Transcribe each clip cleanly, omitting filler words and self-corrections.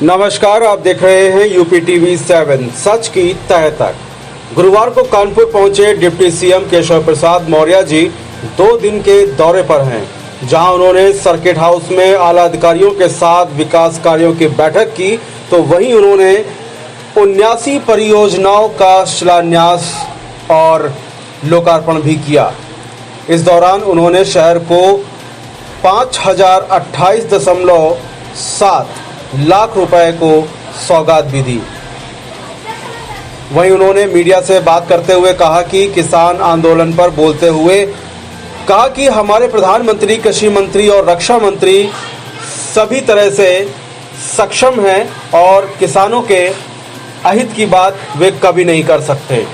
नमस्कार, आप देख रहे हैं यूपी टीवी 7 सच की तह तक। गुरुवार को कानपुर पहुंचे डिप्टी सीएम केशव प्रसाद मौर्य जी 2 दिन के दौरे पर हैं, जहां उन्होंने सर्किट हाउस में आला अधिकारियों के साथ विकास कार्यों की बैठक की, तो वहीं उन्होंने 79 परियोजनाओं का शिलान्यास और लोकार्पण भी किया। इस दौरान उन्होंने शहर को 5028.7 लाख रुपए को सौगात भी दी। वहीं उन्होंने मीडिया से बात करते हुए कहा कि किसान आंदोलन पर बोलते हुए कहा कि हमारे प्रधानमंत्री, कृषि मंत्री और रक्षा मंत्री सभी तरह से सक्षम हैं और किसानों के अहित की बात वे कभी नहीं कर सकते।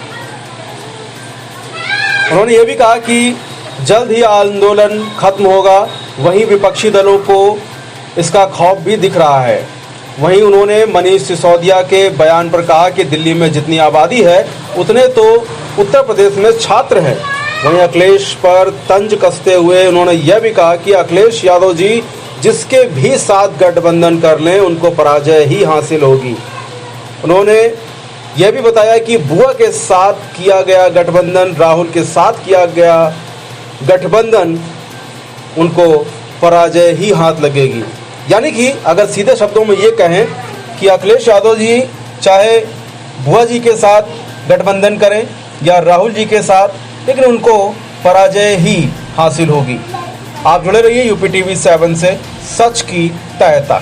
उन्होंने ये भी कहा कि जल्द ही आंदोलन खत्म होगा। वहीं विपक्षी दलों को इसका खौफ भी दिख रहा है। वहीं उन्होंने मनीष सिसोदिया के बयान पर कहा कि दिल्ली में जितनी आबादी है उतने तो उत्तर प्रदेश में छात्र हैं। वहीं अखिलेश पर तंज कसते हुए उन्होंने यह भी कहा कि अखिलेश यादव जी जिसके भी साथ गठबंधन कर लें उनको पराजय ही हासिल होगी। उन्होंने यह भी बताया कि बुआ के साथ किया गया गठबंधन, राहुल के साथ किया गया गठबंधन, उनको पराजय ही हाथ लगेगी। यानी कि अगर सीधे शब्दों में ये कहें कि अखिलेश यादव जी चाहे बुआ जी के साथ गठबंधन करें या राहुल जी के साथ, लेकिन उनको पराजय ही हासिल होगी। आप जुड़े रहिए यूपी टीवी 7 से सच की तह तक।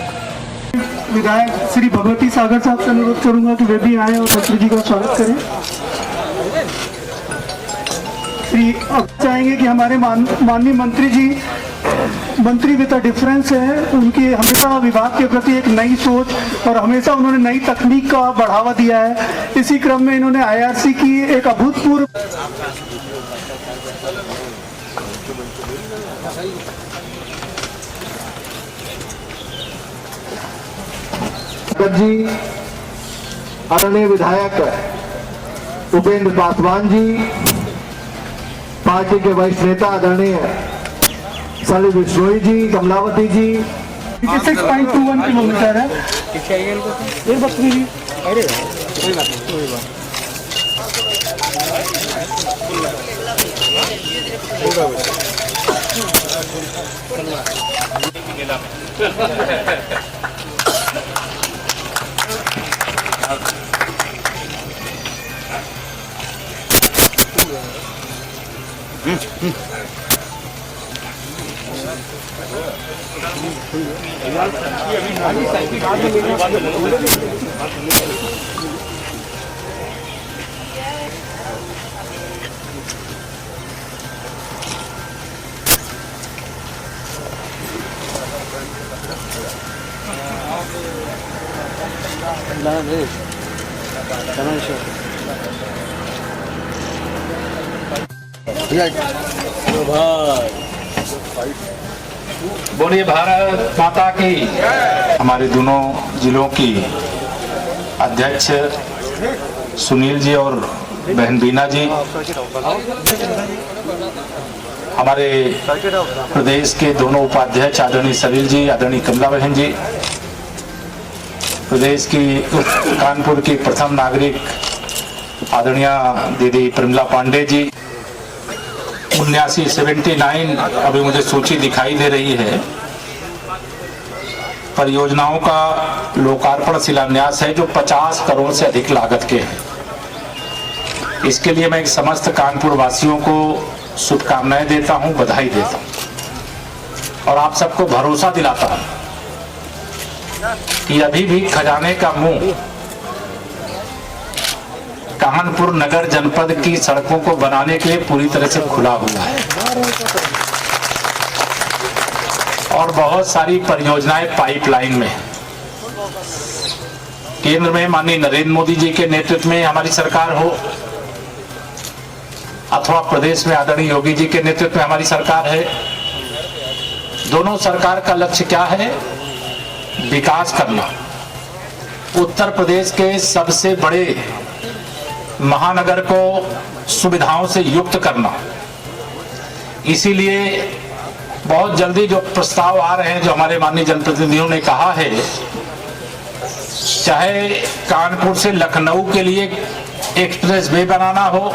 विधायक श्री भगवती सागर साहब से अनुरोध करूंगा कि वे भी आए और मंत्री जी का स्वागत करें। श्री अब चाहेंगे कि हमारे माननीय मंत्री जी मंत्री विद डिफरेंस है, उनकी हमेशा विभाग के प्रति एक नई सोच और हमेशा उन्होंने नई तकनीक का बढ़ावा दिया है। इसी क्रम में इन्होंने आईआरसी की एक अभूतपूर्व जी, आदरणीय विधायक उपेंद्र पासवान जी, पार्टी के वरिष्ठ नेता आदरणीय सली बिश्नोई जी, कमलावती जी, 6.21 किलोमीटर है। एक बात सुनिए, अरे कोई बात बोलिए भारत माता की। हमारे दोनों जिलों की अध्यक्ष सुनील जी और बहन बीना जी, हमारे प्रदेश के दोनों उपाध्यक्ष आदरणीय सलील जी, आदरणीय कमला बहन जी, प्रदेश की कानपुर की प्रथम नागरिक आदरणीय दीदी प्रमिला पांडे जी, 79 अभी मुझे सूची दिखाई दे रही है, परियोजनाओं का लोकार्पण शिलान्यास है जो 50 करोड़ से अधिक लागत के हैं। इसके लिए मैं समस्त कानपुर वासियों को शुभकामनाएं देता हूं, बधाई देता हूं और आप सबको भरोसा दिलाता हूं कि अभी भी खजाने का मुंह कानपुर नगर जनपद की सड़कों को बनाने के लिए पूरी तरह से खुला हुआ है और बहुत सारी परियोजनाएं पाइपलाइन में। केंद्र में माननीय नरेंद्र मोदी जी के नेतृत्व में हमारी सरकार हो अथवा प्रदेश में आदरणीय योगी जी के नेतृत्व में हमारी सरकार है, दोनों सरकार का लक्ष्य क्या है? विकास करना। उत्तर प्रदेश के सबसे बड़े महानगर को सुविधाओं से युक्त करना। इसीलिए बहुत जल्दी जो प्रस्ताव आ रहे हैं, जो हमारे माननीय जनप्रतिनिधियों ने कहा है चाहे कानपुर से लखनऊ के लिए एक्सप्रेस वे बनाना हो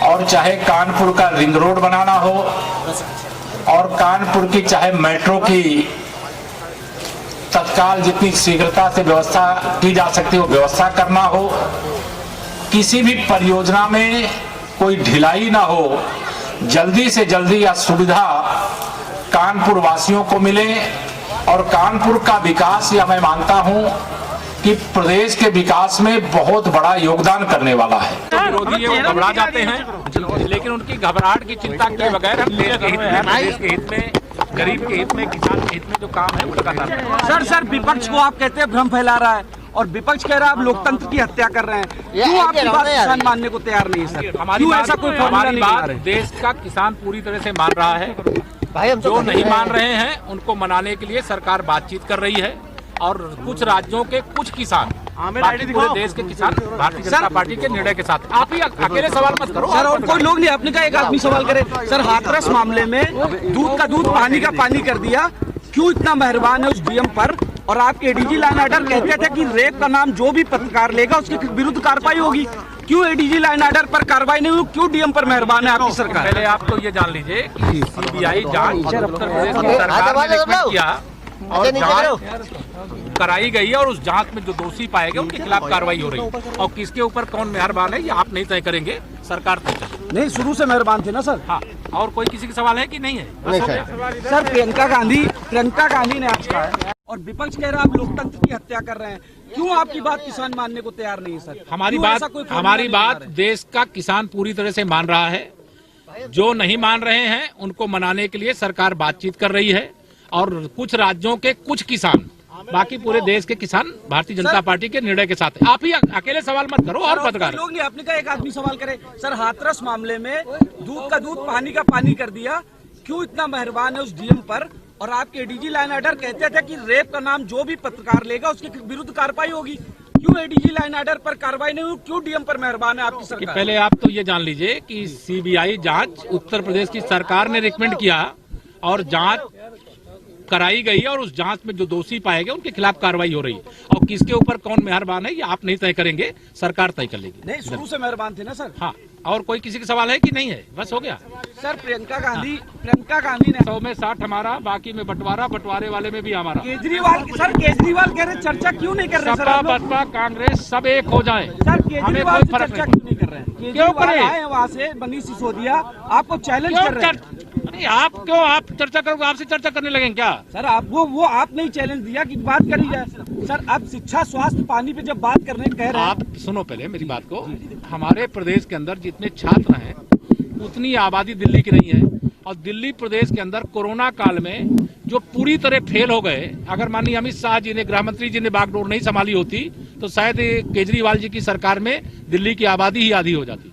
और चाहे कानपुर का रिंग रोड बनाना हो और कानपुर की चाहे मेट्रो की तत्काल जितनी शीघ्रता से व्यवस्था की जा सकती हो व्यवस्था करना हो, किसी भी परियोजना में कोई ढिलाई ना हो, जल्दी से जल्दी यह सुविधा कानपुर वासियों को मिले और कानपुर का विकास यह मैं मानता हूं कि प्रदेश के विकास में बहुत बड़ा योगदान करने वाला है। विरोधी वो घबरा जाते हैं, लेकिन उनकी घबराहट की चिंता किए बगैर हम देश के हित में, देश के हित में, गरीब के हित में, किसान के हित में जो काम है वो लगातार। सर विपक्ष को आप कहते हैं भ्रम फैला रहा है और विपक्ष कह रहा है आप लोकतंत्र की हत्या कर रहे हैं। क्यों आपकी बात किसान मानने को तैयार नहीं है सर? हमारी बात देश का किसान पूरी तरह से मान रहा है। जो नहीं मान रहे हैं उनको मनाने के लिए सरकार बातचीत कर रही है और कुछ राज्यों के कुछ किसान, बाकी पूरे देश के किसान भारतीय जनता पार्टी के निर्णय के साथ। आप ही अकेले सवाल मत करो सर, और कोई लोग नहीं, आपने कहा एक आदमी सवाल करे। सर हाथरस मामले में दूध का दूध पानी का पानी कर दिया, क्यों इतना मेहरबान है उस डीएम पर? और आपके एडीजी लाइन ऑर्डर कहते थे कि रेप का नाम जो भी पत्रकार लेगा उसके विरुद्ध कार्रवाई होगी। क्यों एडीजी लाइन ऑर्डर पर कार्रवाई नहीं हुई? क्यों डीएम पर मेहरबान है आपकी सरकार? पहले आप तो ये जान लीजिए कि सीबीआई जांच उत्तर प्रदेश की सरकार ने रिकमेंड किया और जांच कराई गई है और उस जांच में जो दोषी पाए गए उनके खिलाफ कार्रवाई हो रही है। और किसके ऊपर कौन मेहरबान है ये आप नहीं तय करेंगे, सरकार तय करेगी। नहीं, शुरू से मेहरबान थे ना सर। हाँ, और कोई किसी का सवाल है कि नहीं है? सर प्रियंका गांधी ने आज कहा है और विपक्ष कह रहा है आप लोकतंत्र की हत्या कर रहे हैं। क्यों आपकी बात किसान मानने को तैयार नहीं है सर? हमारी बात देश का किसान पूरी तरह से मान रहा है। जो नहीं मान रहे हैं उनको मनाने के लिए सरकार बातचीत कर रही है और कुछ राज्यों के कुछ किसान, बाकी पूरे देश के किसान भारतीय जनता पार्टी के निर्णय के साथ। आप ही अकेले सवाल मत करो और पत्रकार लोग नहीं, आपने कहा एक आदमी सवाल करे। सर हाथरस मामले में दूध का दूध पानी का पानी कर दिया, क्यों इतना मेहरबान है उस डीएम पर? और आपके एडीजी लाइन ऑर्डर कहते थे कि रेप का नाम जो भी पत्रकार लेगा उसके विरुद्ध कार्रवाई होगी। क्यों एडीजी लाइन ऑर्डर पर कार्रवाई नहीं हुई? क्यों डीएम पर मेहरबान है आपकी सरकार? पहले आप तो ये जान लीजिए कि सीबीआई जांच उत्तर प्रदेश की सरकार ने रिकमेंड किया और जांच कराई गई है और उस जांच में जो दोषी पाए गए उनके खिलाफ कार्रवाई हो रही है। और किसके ऊपर कौन मेहरबान है ये आप नहीं तय करेंगे, सरकार तय कर लेगी। नहीं, शुरू से मेहरबान थे ना सर। हाँ, और कोई किसी का सवाल है कि नहीं है? बस हो गया सर। प्रियंका गांधी ने 100 में 60 हमारा, बाकी में बंटवारे वाले में भी हमारा। केजरीवाल कह रहे चर्चा क्यों नहीं कर रहे? सपा बसपा कांग्रेस सब एक हो जाए। सर केजरीवाल से चर्चा क्यों नहीं कर रहे हैं? केजरीवाल आए वहाँ से मनीष सिसोदिया आपको चैलेंज कर रहे हैं। आप क्यों आप चर्चा करोगे? आपसे चर्चा करने लगे क्या सर? आप वो आपने ही चैलेंज दिया कि बात करी जाए। सर अब शिक्षा स्वास्थ्य पानी पे जब बात करने कह रहे हैं। आप सुनो पहले मेरी बात को। हमारे प्रदेश के अंदर जितने छात्र हैं उतनी आबादी दिल्ली की नहीं है और दिल्ली प्रदेश के अंदर कोरोना काल में जो पूरी तरह फेल हो गए, अगर माननीय अमित शाह जी ने, गृह मंत्री जी ने बागडोर नहीं संभाली होती तो शायद केजरीवाल जी की सरकार में दिल्ली की आबादी ही आधी हो जाती।